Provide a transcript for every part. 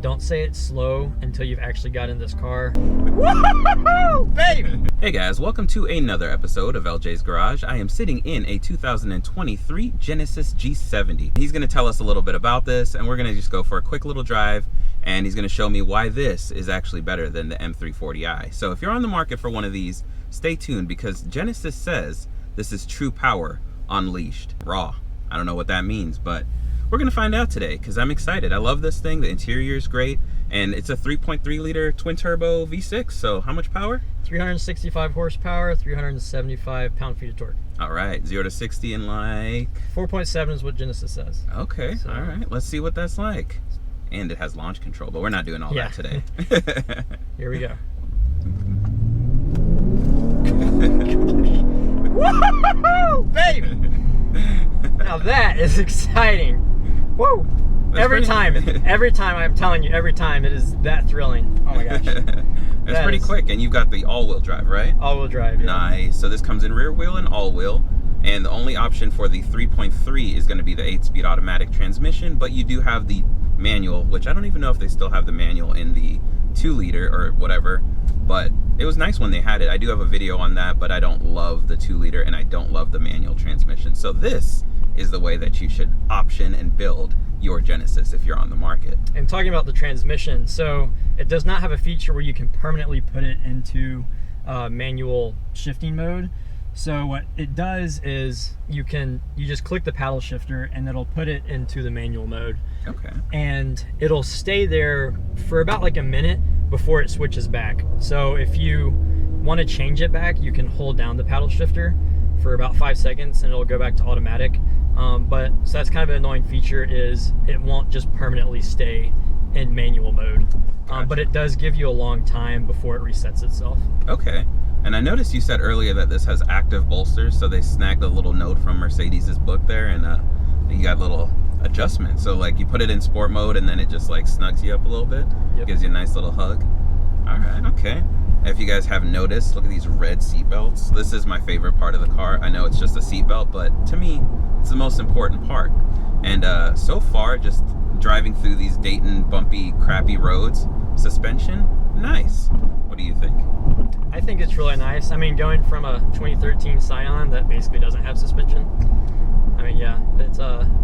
don't say it's slow until you've actually got in this car. Woo-hoo-hoo, baby! Hey guys, welcome to another episode of LJ's Garage. I am sitting in a 2023 Genesis G70. He's going to tell us a little bit about this, and we're going to just go for a quick little drive, and he's going to show me why this is actually better than the M340i. So if you're on the market for one of these, stay tuned, because Genesis says this is true power unleashed, raw. I don't know what that means, but we're gonna find out today because I'm excited. I love this thing. The interior is great, and it's a 3.3 liter twin turbo V6. So how much power? 365 horsepower, 375 pound-feet of torque. All right, 0 to 60 in like 4.7 is what Genesis says. Okay, so, all right, let's see what that's like. And it has launch control, but we're not doing all that today. Here we go. Woo-hoo-hoo, baby! Now that is exciting. Whoa! Every time I'm telling you, every time it is that thrilling. Oh my gosh. It's pretty quick, and you've got the all-wheel drive, right? All-wheel drive, yeah. Nice. So this comes in rear wheel and all-wheel, and the only option for the 3.3 is going to be the 8-speed automatic transmission, but you do have the manual, which I don't even know if they still have the manual in the 2-liter or whatever, but it was nice when they had it. I do have a video on that, but I don't love the 2-liter, and I don't love the manual transmission. So this is the way that you should option and build your Genesis if you're on the market. And talking about the transmission, so it does not have a feature where you can permanently put it into manual shifting mode. So what it does is you just click the paddle shifter and it'll put it into the manual mode. Okay. And it'll stay there for about like a minute before it switches back. So if you want to change it back, you can hold down the paddle shifter for about 5 seconds and it'll go back to automatic. So that's kind of an annoying feature, is it won't just permanently stay in manual mode. Gotcha. But it does give you a long time before it resets itself. Okay. And I noticed you said earlier that this has active bolsters, so they snagged a little note from Mercedes' book there, and you got little adjustments. So like you put it in sport mode and then it just like snugs you up a little bit. Yep. Gives you a nice little hug. All right, okay. If you guys haven't noticed, look at these red seat belts. This is my favorite part of the car. I know it's just a seat belt, but to me, it's the most important part. And so far, just driving through these Dayton bumpy, crappy roads, suspension, nice. What do you think? I think it's really nice. I mean, going from a 2013 Scion that basically doesn't have suspension, I mean, yeah, it's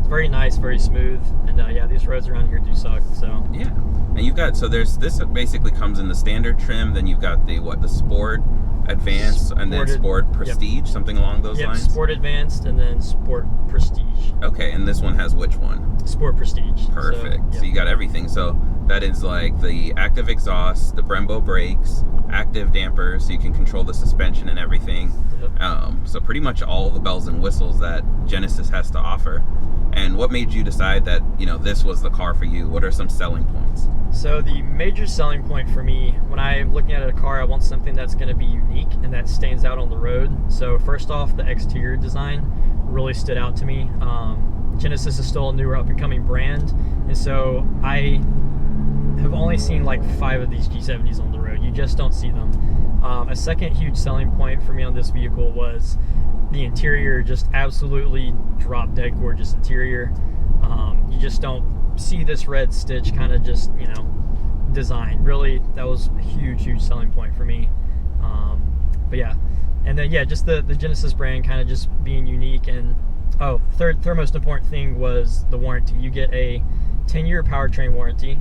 very nice, very smooth, and yeah, these roads around here do suck. So yeah, and you've got, so there's this basically comes in the standard trim. Then you've got the the Sport Advanced, and then Sport Prestige, something along those lines. Sport Advanced and then Sport Prestige. Okay, and this one has which one? Sport Prestige. Perfect. So you got everything. So that is like the active exhaust, the Brembo brakes, active dampers, so you can control the suspension and everything. Yep. So pretty much all the bells and whistles that Genesis has to offer. And what made you decide that, this was the car for you? What are some selling points? So the major selling point for me, when I'm looking at a car, I want something that's going to be unique and that stands out on the road. So first off, the exterior design really stood out to me. Genesis is still a newer up-and-coming brand, and so I have only seen like 5 of these G70s on the road. You just don't see them. A second huge selling point for me on this vehicle was the interior. Just absolutely drop-dead gorgeous interior. You just don't see this red stitch kind of just, design. Really, that was a huge selling point for me. But yeah, and then yeah, just the Genesis brand kind of just being unique. And third most important thing was the warranty. You get a 10-year powertrain warranty,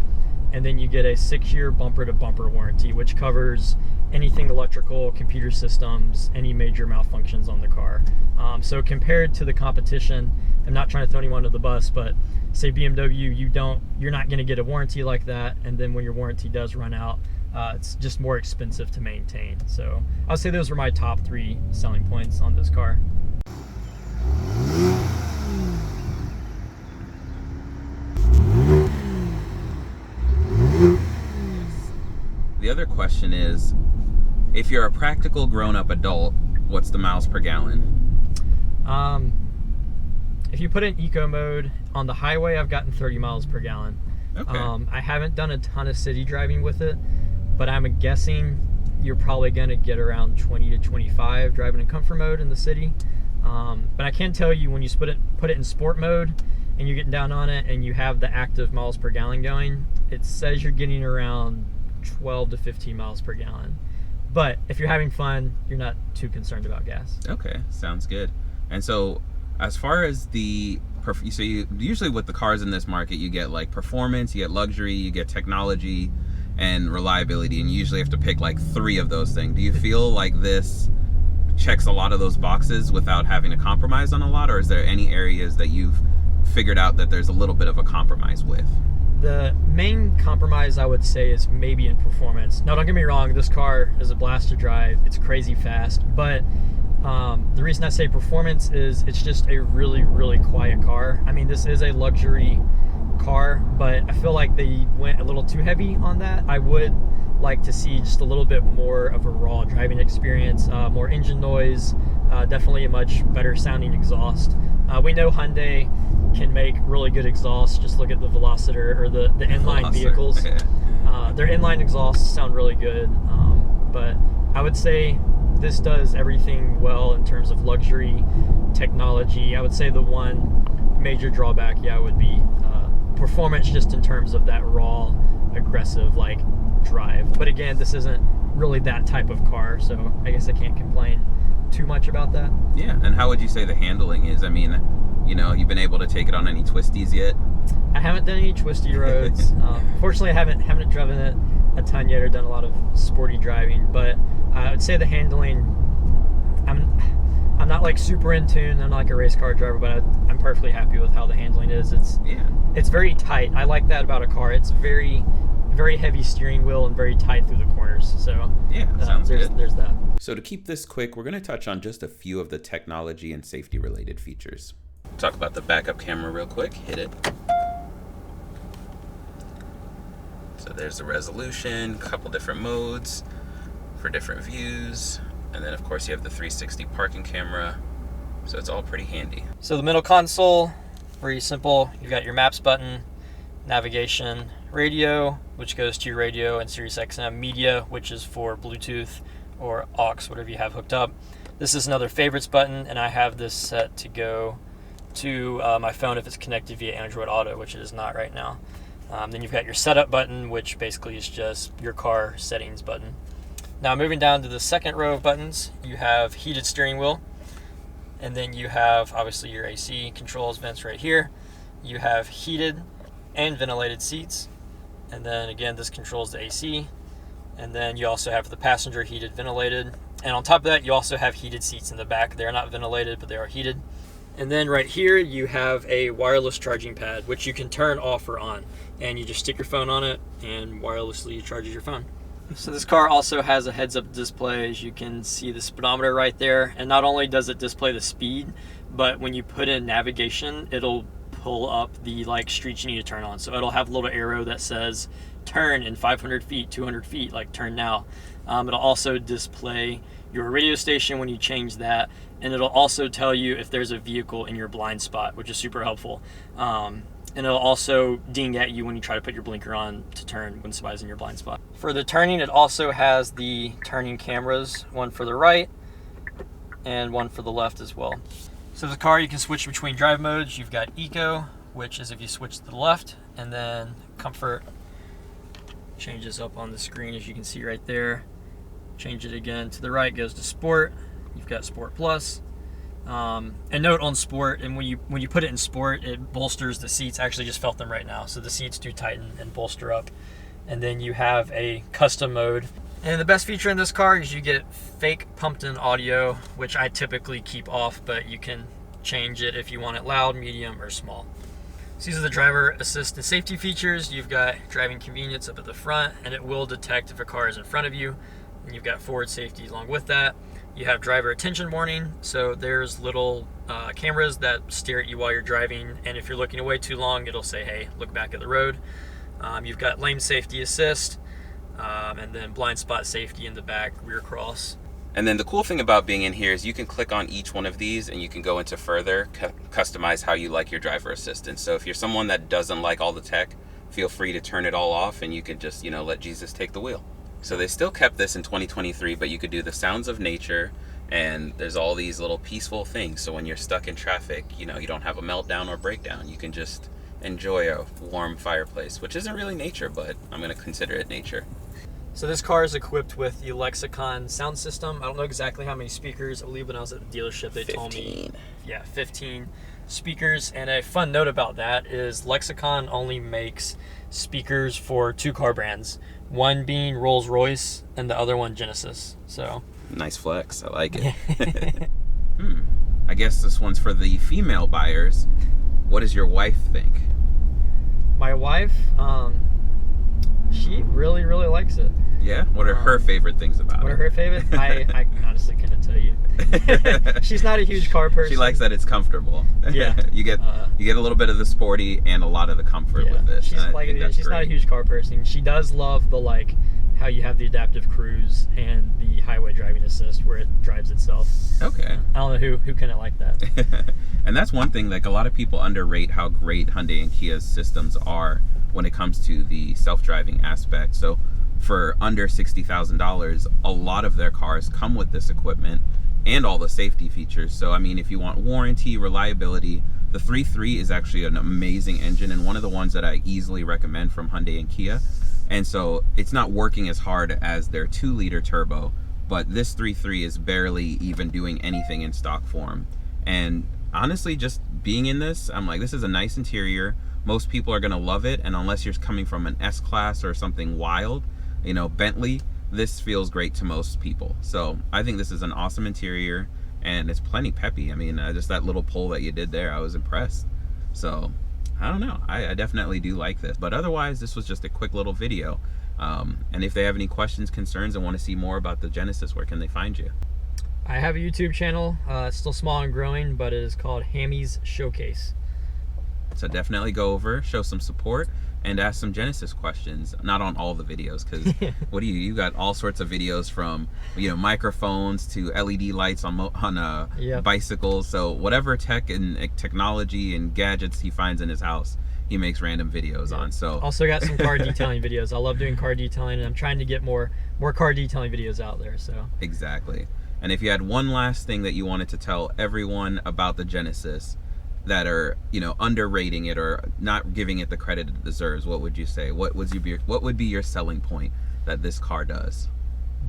and then you get a 6-year bumper-to-bumper warranty, which covers anything electrical, computer systems, any major malfunctions on the car. So compared to the competition, I'm not trying to throw anyone under the bus, but say BMW, you're not going to get a warranty like that, and then when your warranty does run out, it's just more expensive to maintain. So I'll say those were my top 3 selling points on this car. The other question is, if you're a practical grown-up adult, what's the miles per gallon? If you put it in eco mode, on the highway, I've gotten 30 miles per gallon. Okay. I haven't done a ton of city driving with it, but I'm guessing you're probably going to get around 20 to 25 driving in comfort mode in the city. But I can tell you, when you put it in sport mode, and you're getting down on it and you have the active miles per gallon going, it says you're getting around 12 to 15 miles per gallon. But if you're having fun, you're not too concerned about gas. Okay, sounds good. And so as far as so usually with the cars in this market, you get like performance, you get luxury, you get technology and reliability, and you usually have to pick like 3 of those things. Do you feel like this checks a lot of those boxes without having to compromise on a lot, or is there any areas that you've figured out that there's a little bit of a compromise with? The main compromise, I would say, is maybe in performance. Now, don't get me wrong, this car is a blast to drive. It's crazy fast, but the reason I say performance is it's just a really, really quiet car. I mean, this is a luxury car, but I feel like they went a little too heavy on that. I would like to see just a little bit more of a raw driving experience, more engine noise, definitely a much better sounding exhaust. We know Hyundai can make really good exhaust. Just look at the Veloster or the inline vehicles. Their inline exhausts sound really good, but I would say this does everything well in terms of luxury, technology. I would say the one major drawback, would be performance, just in terms of that raw, aggressive like drive. But again, this isn't really that type of car, so I guess I can't complain too much about that. Yeah, and how would you say the handling is? I mean, you've been able to take it on any twisties yet? I haven't done any twisty roads. Fortunately, I haven't driven it a ton yet or done a lot of sporty driving, but I would say the handling, I'm not like super in tune. I'm not like a race car driver, but I'm perfectly happy with how the handling is. It's very tight. I like that about a car. It's very, very heavy steering wheel and very tight through the corners. So sounds good. There's that. So to keep this quick, we're going to touch on just a few of the technology and safety related features. Talk about the backup camera real quick. Hit it. So there's the resolution, a couple different modes for different views, and then of course you have the 360 parking camera, so it's all pretty handy. So the middle console, very simple. You've got your maps button, navigation, radio, which goes to your radio, and Sirius XM, media, which is for Bluetooth or aux, whatever you have hooked up. This is another favorites button, and I have this set to go to my phone if it's connected via Android Auto, which it is not right now. Then you've got your setup button, which basically is just your car settings button. Now moving down to the second row of buttons, you have heated steering wheel, and then you have obviously your AC controls vents right here. You have heated and ventilated seats, and then again this controls the AC, and then you also have the passenger heated, ventilated, and on top of that you also have heated seats in the back. They're not ventilated, but they are heated. And then right here you have a wireless charging pad, which you can turn off or on, and you just stick your phone on it and wirelessly charges your phone. So this car also has a heads-up display. As you can see the speedometer right there, and not only does it display the speed, but when you put in navigation, it'll pull up the streets you need to turn on. So it'll have a little arrow that says turn in 500 feet, 200 feet, like turn now. It'll also display your radio station when you change that, and it'll also tell you if there's a vehicle in your blind spot, which is super helpful. And it'll also ding at you when you try to put your blinker on to turn when somebody's in your blind spot. For the turning, it also has the turning cameras, one for the right and one for the left as well. So the car, you can switch between drive modes. You've got Eco, which is if you switch to the left, and then Comfort changes up on the screen, as you can see right there. Change it again to the right, goes to Sport. You've got Sport Plus. And note on Sport, and when you put it in Sport, it bolsters the seats. I actually just felt them right now, so the seats do tighten and bolster up. And then you have a custom mode. And the best feature in this car is you get fake pumped-in audio, which I typically keep off, but you can change it if you want it loud, medium, or small. So these are the driver assist and safety features. You've got driving convenience up at the front, and it will detect if a car is in front of you. And you've got forward safety along with that. You have driver attention warning, so there's little cameras that stare at you while you're driving, and if you're looking away too long, it'll say, hey, look back at the road. You've got lane safety assist, and then blind spot safety in the back, rear cross. And then the cool thing about being in here is you can click on each one of these and you can go into further, customize how you like your driver assistance. So if you're someone that doesn't like all the tech, feel free to turn it all off and you can just, let Jesus take the wheel. So they still kept this in 2023, but you could do the sounds of nature, And there's all these little peaceful things. So when you're stuck in traffic, you know, you don't have a meltdown or breakdown. You can just enjoy a warm fireplace, which isn't really nature, but I'm going to consider it nature. So this car is equipped with the Lexicon sound system. I don't know exactly how many speakers. I believe when I was at the dealership, they told me, 15 speakers. And a fun note about that is Lexicon only makes speakers for 2 car brands, one being Rolls-Royce and the other one Genesis. So nice flex. I like it. I guess this one's for the female buyers. What does your wife think? My wife, she really likes it. Yeah? What are her favorite things about it? What are her favorite? I honestly couldn't tell you. She's not a huge car person. She likes that it's comfortable. Yeah. you get a little bit of the sporty and a lot of the comfort with it. She's not a huge car person. She does love the how you have the adaptive cruise and the highway driving assist where it drives itself. Okay. I don't know who couldn't like that. And that's one thing, like a lot of people underrate how great Hyundai and Kia's systems are when it comes to the self-driving aspect. So for under $60,000, a lot of their cars come with this equipment and all the safety features. So I mean, if you want warranty, reliability, the 3.3 is actually an amazing engine and one of the ones that I easily recommend from Hyundai and Kia. And so it's not working as hard as their 2-liter turbo, but this 3.3 is barely even doing anything in stock form. And honestly, just being in this, I'm like, this is a nice interior. Most people are gonna love it, and unless you're coming from an S-Class or something wild, you know, Bentley, this feels great to most people. So I think this is an awesome interior, and it's plenty peppy. I mean, just that little pull that you did there, I was impressed. So I don't know, I definitely do like this. But otherwise, this was just a quick little video. And if they have any questions, concerns, and want to see more about the Genesis, where can they find you? I have a YouTube channel. It's still small and growing, but it is called Hammy's Showcase. So definitely go over, show some support, and ask some Genesis questions. Not on all the videos, because what do you got all sorts of videos from, you know, microphones to LED lights on bicycles. So whatever tech and technology and gadgets he finds in his house, he makes random videos on. So also got some car detailing videos. I love doing car detailing, and I'm trying to get more car detailing videos out there. So exactly. And if you had one last thing that you wanted to tell everyone about the Genesis that are, you know, underrating it or not giving it the credit it deserves, what would you say? What would be your selling point that this car does?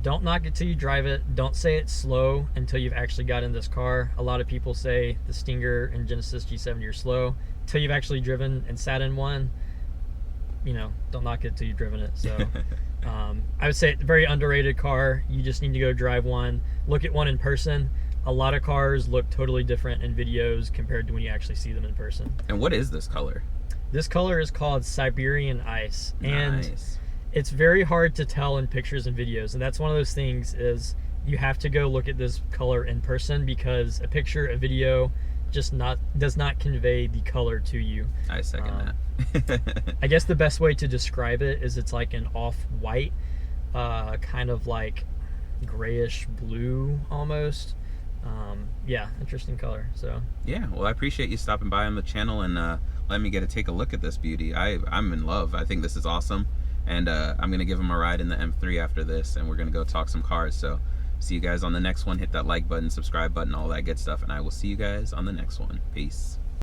Don't knock it till you drive it. Don't say it's slow until you've actually got in this car. A lot of people say the Stinger and Genesis G70 are slow. Till you've actually driven and sat in one, you know, don't knock it till you've driven it. So I would say it's a very underrated car. You just need to go drive one, look at one in person. A lot of cars look totally different in videos compared to when you actually see them in person. And what is this color? This color is called Siberian Ice. And nice. It's very hard to tell in pictures and videos. And that's one of those things is you have to go look at this color in person, because a picture, a video just does not convey the color to you. I second that. I guess the best way to describe it is it's like an off-white, kind of like grayish blue almost. Yeah, interesting color. So yeah, well, I appreciate you stopping by on the channel and letting me take a look at this beauty. I'm in love. I think this is awesome, and I'm gonna give him a ride in the M3 after this, and we're gonna go talk some cars. So see you guys on the next one. Hit that like button, subscribe button, all that good stuff, and I will see you guys on the next one. Peace.